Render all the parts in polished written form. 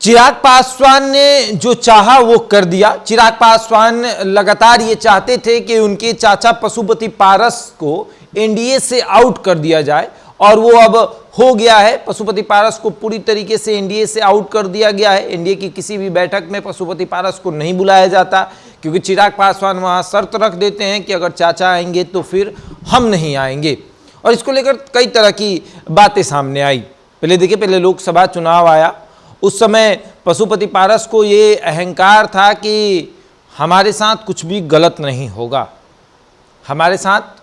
चिराग पासवान ने जो चाहा वो कर दिया। चिराग पासवान लगातार ये चाहते थे कि उनके चाचा पशुपति पारस को एनडीए से आउट कर दिया जाए और वो अब हो गया है। पशुपति पारस को पूरी तरीके से एनडीए से आउट कर दिया गया है। एनडीए की किसी भी बैठक में पशुपति पारस को नहीं बुलाया जाता, क्योंकि चिराग पासवान वहां शर्त रख देते हैं कि अगर चाचा आएंगे तो फिर हम नहीं आएंगे। और इसको लेकर कई तरह की बातें सामने आई। पहले देखिए, पहले लोकसभा चुनाव आया, उस समय पशुपति पारस को ये अहंकार था कि हमारे साथ कुछ भी गलत नहीं होगा, हमारे साथ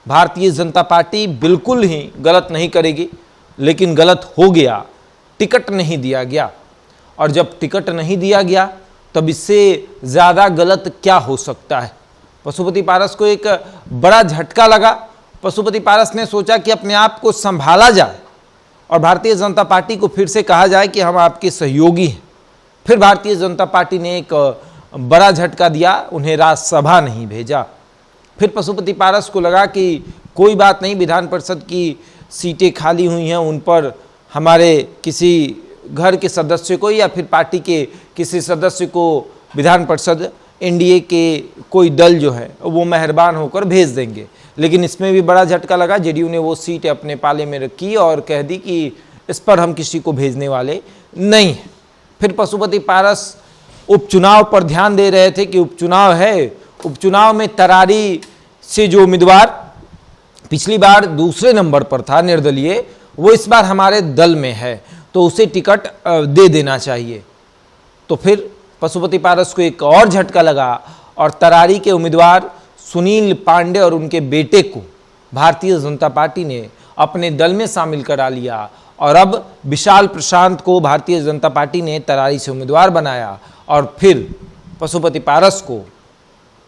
भारतीय जनता पार्टी बिल्कुल ही गलत नहीं करेगी। लेकिन गलत हो गया, टिकट नहीं दिया गया। और जब टिकट नहीं दिया गया तब इससे ज़्यादा गलत क्या हो सकता है। पशुपति पारस को एक बड़ा झटका लगा। पशुपति पारस ने सोचा कि अपने आप को संभाला जाए और भारतीय जनता पार्टी को फिर से कहा जाए कि हम आपके सहयोगी हैं। फिर भारतीय जनता पार्टी ने एक बड़ा झटका दिया, उन्हें राज्यसभा नहीं भेजा। फिर पशुपति पारस को लगा कि कोई बात नहीं, विधान परिषद की सीटें खाली हुई हैं, उन पर हमारे किसी घर के सदस्य को या फिर पार्टी के किसी सदस्य को विधान परिषद एनडीए के कोई दल जो है वो मेहरबान होकर भेज देंगे। लेकिन इसमें भी बड़ा झटका लगा। जेडीयू ने वो सीट अपने पाले में रखी और कह दी कि इस पर हम किसी को भेजने वाले नहीं हैं। फिर पशुपति पारस उपचुनाव पर ध्यान दे रहे थे कि उपचुनाव है, उपचुनाव में तरारी से जो उम्मीदवार पिछली बार दूसरे नंबर पर था निर्दलीय, वो इस बार हमारे दल में है, तो उसे टिकट दे देना चाहिए। तो फिर पशुपति पारस को एक और झटका लगा और तरारी के उम्मीदवार सुनील पांडे और उनके बेटे को भारतीय जनता पार्टी ने अपने दल में शामिल करा लिया। और अब विशाल प्रशांत को भारतीय जनता पार्टी ने तरारी से उम्मीदवार बनाया और फिर पशुपति पारस को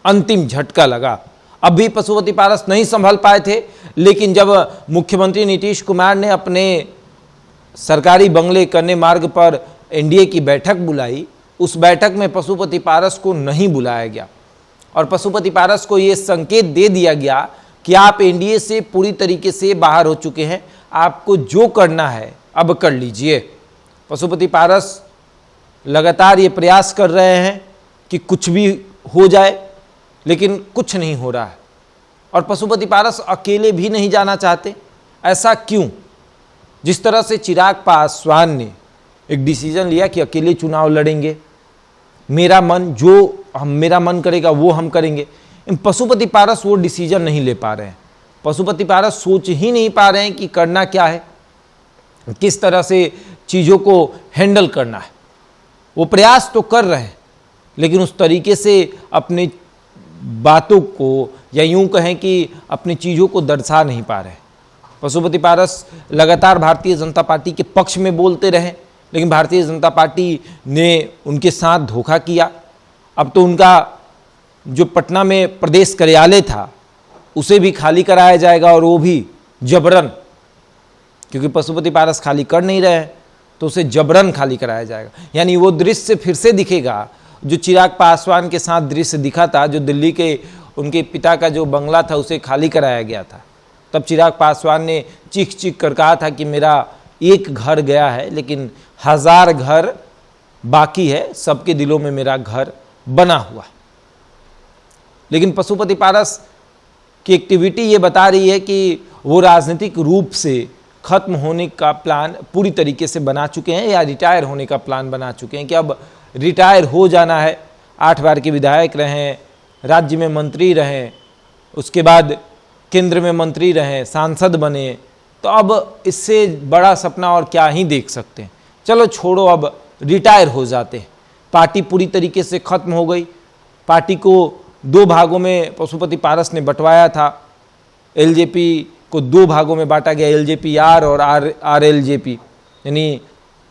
अंतिम झटका लगा। अब भी पशुपति पारस नहीं संभल पाए थे, लेकिन जब मुख्यमंत्री नीतीश कुमार ने अपने सरकारी बंगले कन्ने मार्ग पर एनडीए की बैठक बुलाई, उस बैठक में पशुपति पारस को नहीं बुलाया गया और पशुपति पारस को ये संकेत दे दिया गया कि आप एनडीए से पूरी तरीके से बाहर हो चुके हैं, आपको जो करना है अब कर लीजिए। पशुपति पारस लगातार ये प्रयास कर रहे हैं कि कुछ भी हो जाए, लेकिन कुछ नहीं हो रहा है। और पशुपति पारस अकेले भी नहीं जाना चाहते। ऐसा क्यों? जिस तरह से चिराग पासवान ने एक डिसीजन लिया कि अकेले चुनाव लड़ेंगे, मेरा मन करेगा वो हम करेंगे, पशुपति पारस वो डिसीजन नहीं ले पा रहे हैं। पशुपति पारस सोच ही नहीं पा रहे हैं कि करना क्या है, किस तरह से चीज़ों को हैंडल करना है। वो प्रयास तो कर रहे हैं, लेकिन उस तरीके से अपनी बातों को या यूं कहें कि अपनी चीज़ों को दर्शा नहीं पा रहे। पशुपति पारस लगातार भारतीय जनता पार्टी के पक्ष में बोलते रहे, लेकिन भारतीय जनता पार्टी ने उनके साथ धोखा किया। अब तो उनका जो पटना में प्रदेश कार्यालय था उसे भी खाली कराया जाएगा, और वो भी जबरन, क्योंकि पशुपति पारस खाली कर नहीं रहे हैं तो उसे जबरन खाली कराया जाएगा। यानी वो दृश्य फिर से दिखेगा जो चिराग पासवान के साथ दृश्य दिखा था, जो दिल्ली के उनके पिता का जो बंगला था उसे खाली कराया गया था। तब चिराग पासवान ने चीख चीख कर कहा था कि मेरा एक घर गया है, लेकिन 1000 घर बाकी है, सबके दिलों में मेरा घर बना हुआ। लेकिन पशुपति पारस की एक्टिविटी ये बता रही है कि वो राजनीतिक रूप से खत्म होने का प्लान पूरी तरीके से बना चुके हैं, या रिटायर होने का प्लान बना चुके हैं कि अब रिटायर हो जाना है। 8 बार के विधायक रहें, राज्य में मंत्री रहें, उसके बाद केंद्र में मंत्री रहें, सांसद बने, तो अब इससे बड़ा सपना और क्या ही देख सकते हैं। चलो छोड़ो, अब रिटायर हो जाते हैं। पार्टी पूरी तरीके से खत्म हो गई। पार्टी को 2 भागों में पशुपति पारस ने बंटवाया था। एलजेपी को 2 भागों में बांटा गया, एलजेपी आर और आरएलजेपी, यानी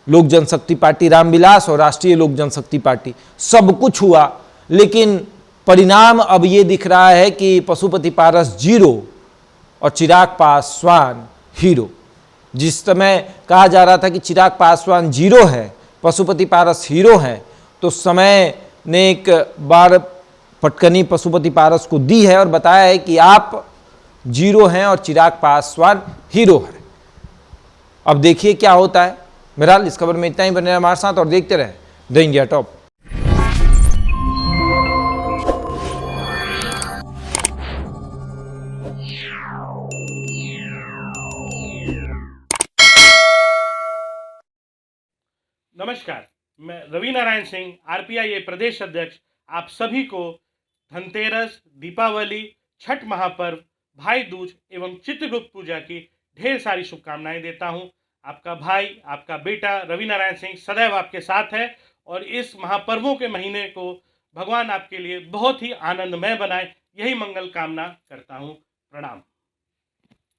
लोक जनशक्ति पार्टी रामविलास और राष्ट्रीय लोक जनशक्ति पार्टी। सब कुछ हुआ, लेकिन परिणाम अब ये दिख रहा है कि पशुपति पारस 0 और चिराग पासवान हीरो। जिस समय कहा जा रहा था कि चिराग पासवान 0 है, पशुपति पारस हीरो हैं, तो समय ने एक बार पटकनी पशुपति पारस को दी है और बताया है कि आप 0 हैं और चिराग पासवान हीरो है। अब देखिए क्या होता है। बहरहाल इस खबर में इतना ही, बने रहे हमारे साथ और देखते रहे द इंडिया टॉप। नमस्कार, मैं रवि नारायण सिंह, आरपीआई प्रदेश अध्यक्ष, आप सभी को धनतेरस, दीपावली, छठ महापर्व, भाई दूज एवं चित्रगुप्त पूजा की ढेर सारी शुभकामनाएं देता हूं। आपका भाई, आपका बेटा रवि नारायण सिंह सदैव आपके साथ है और इस महापर्वों के महीने को भगवान आपके लिए बहुत ही आनंदमय बनाए, यही मंगल कामना करता हूं। प्रणाम।